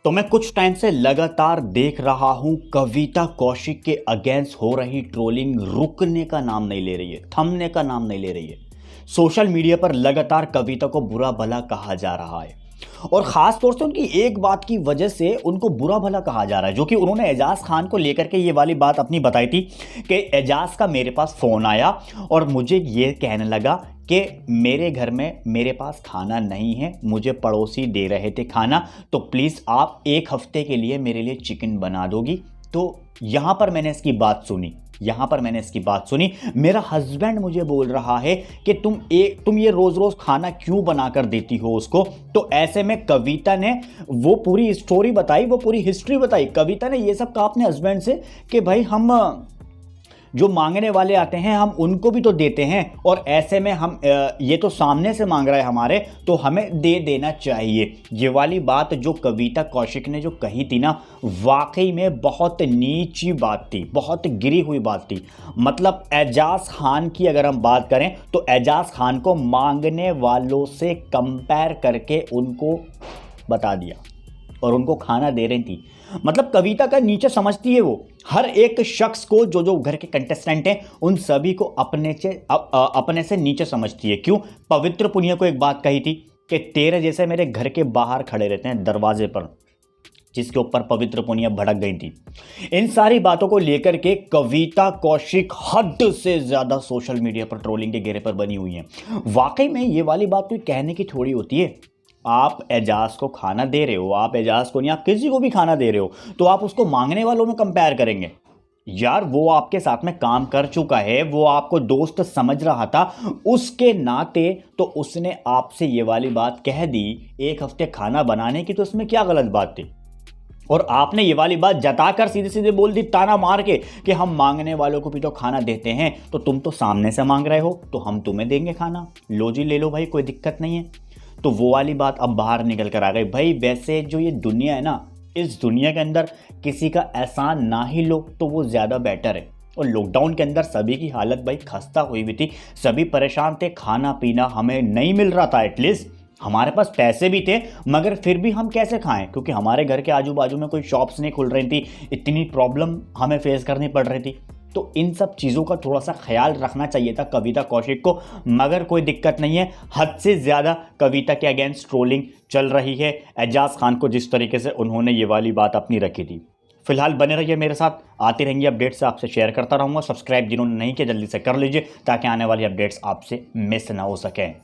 तो मैं कुछ टाइम से लगातार देख रहा हूं कविता कौशिक के अगेंस्ट हो रही ट्रोलिंग रुकने का नाम नहीं ले रही है, थमने का नाम नहीं ले रही है। सोशल मीडिया पर लगातार कविता को बुरा भला कहा जा रहा है और ख़ास तौर से उनकी एक बात की वजह से उनको बुरा भला कहा जा रहा है, जो कि उन्होंने एजाज खान को लेकर के ये वाली बात अपनी बताई थी कि एजाज का मेरे पास फ़ोन आया और मुझे ये कहने लगा कि मेरे घर में मेरे पास खाना नहीं है, मुझे पड़ोसी दे रहे थे खाना, तो प्लीज़ आप एक हफ्ते के लिए मेरे लिए चिकन बना दोगी। तो यहाँ पर मैंने इसकी बात सुनी। मेरा हस्बैंड मुझे बोल रहा है कि तुम ये रोज़ रोज़ खाना क्यों बना कर देती हो उसको। तो ऐसे में कविता ने वो पूरी स्टोरी बताई, वो पूरी हिस्ट्री बताई। कविता ने ये सब कहा अपने हस्बैंड से कि भाई हम जो मांगने वाले आते हैं हम उनको भी तो देते हैं, और ऐसे में हम ये तो सामने से मांग रहा है हमारे, तो हमें दे देना चाहिए। ये वाली बात जो कविता कौशिक ने जो कही थी ना, वाकई में बहुत नीची बात थी, बहुत गिरी हुई बात थी। मतलब एजाज खान की अगर हम बात करें तो एजाज खान को मांगने वालों से कंपेयर करके उनको बता दिया और उनको खाना दे रही थी। मतलब कविता का नीचे समझती है वो, हर एक शख्स को जो घर के कंटेस्टेंट हैं उन सभी को अपने से नीचे समझती है। क्यों? पवित्र पुनिया को एक बात कही थी कि तेरे जैसे मेरे घर के बाहर खड़े रहते हैं दरवाजे पर, जिसके ऊपर पवित्र पुनिया भड़क गई थी। इन सारी बातों को लेकर के कविता कौशिक हद से ज़्यादा सोशल मीडिया पर ट्रोलिंग के घेरे पर बनी हुई हैं। वाकई में ये वाली बात कोई कहने की थोड़ी होती है। आप एजाज को खाना दे रहे हो, आप एजाज को नहीं, आप किसी को भी खाना दे रहे हो, तो आप उसको मांगने वालों में कंपेयर करेंगे? यार वो आपके साथ में काम कर चुका है, वो आपको दोस्त समझ रहा था, उसके नाते तो उसने आपसे ये वाली बात कह दी एक हफ्ते खाना बनाने की, तो उसमें क्या गलत बात थी? और आपने ये वाली बात जताकर सीधे सीधे बोल दी, ताना मार के, कि हम मांगने वालों को भी तो खाना देते हैं, तो तुम तो सामने से मांग रहे हो तो हम तुम्हें देंगे खाना, लो जी ले लो भाई, कोई दिक्कत नहीं है। तो वो वाली बात अब बाहर निकल कर आ गई। भाई वैसे जो ये दुनिया है ना, इस दुनिया के अंदर किसी का एहसान ना ही लो तो वो ज़्यादा बेटर है। और लॉकडाउन के अंदर सभी की हालत भाई खस्ता हुई हुई थी, सभी परेशान थे, खाना पीना हमें नहीं मिल रहा था। एटलीस्ट हमारे पास पैसे भी थे, मगर फिर भी हम कैसे खाएं, क्योंकि हमारे घर के आजू बाजू में कोई शॉप्स नहीं खुल रही थी, इतनी प्रॉब्लम हमें फेस करनी पड़ रही थी। तो इन सब चीज़ों का थोड़ा सा ख्याल रखना चाहिए था कविता कौशिक को, मगर कोई दिक्कत नहीं है। हद से ज़्यादा कविता के अगेंस्ट ट्रोलिंग चल रही है एजाज खान को, जिस तरीके से उन्होंने ये वाली बात अपनी रखी थी। फिलहाल बने रहिए मेरे साथ, आती रहेंगी अपडेट्स, आपसे शेयर करता रहूँगा। सब्सक्राइब जिन्होंने नहीं किया जल्दी से कर लीजिए, ताकि आने वाली अपडेट्स आपसे मिस ना हो सकें।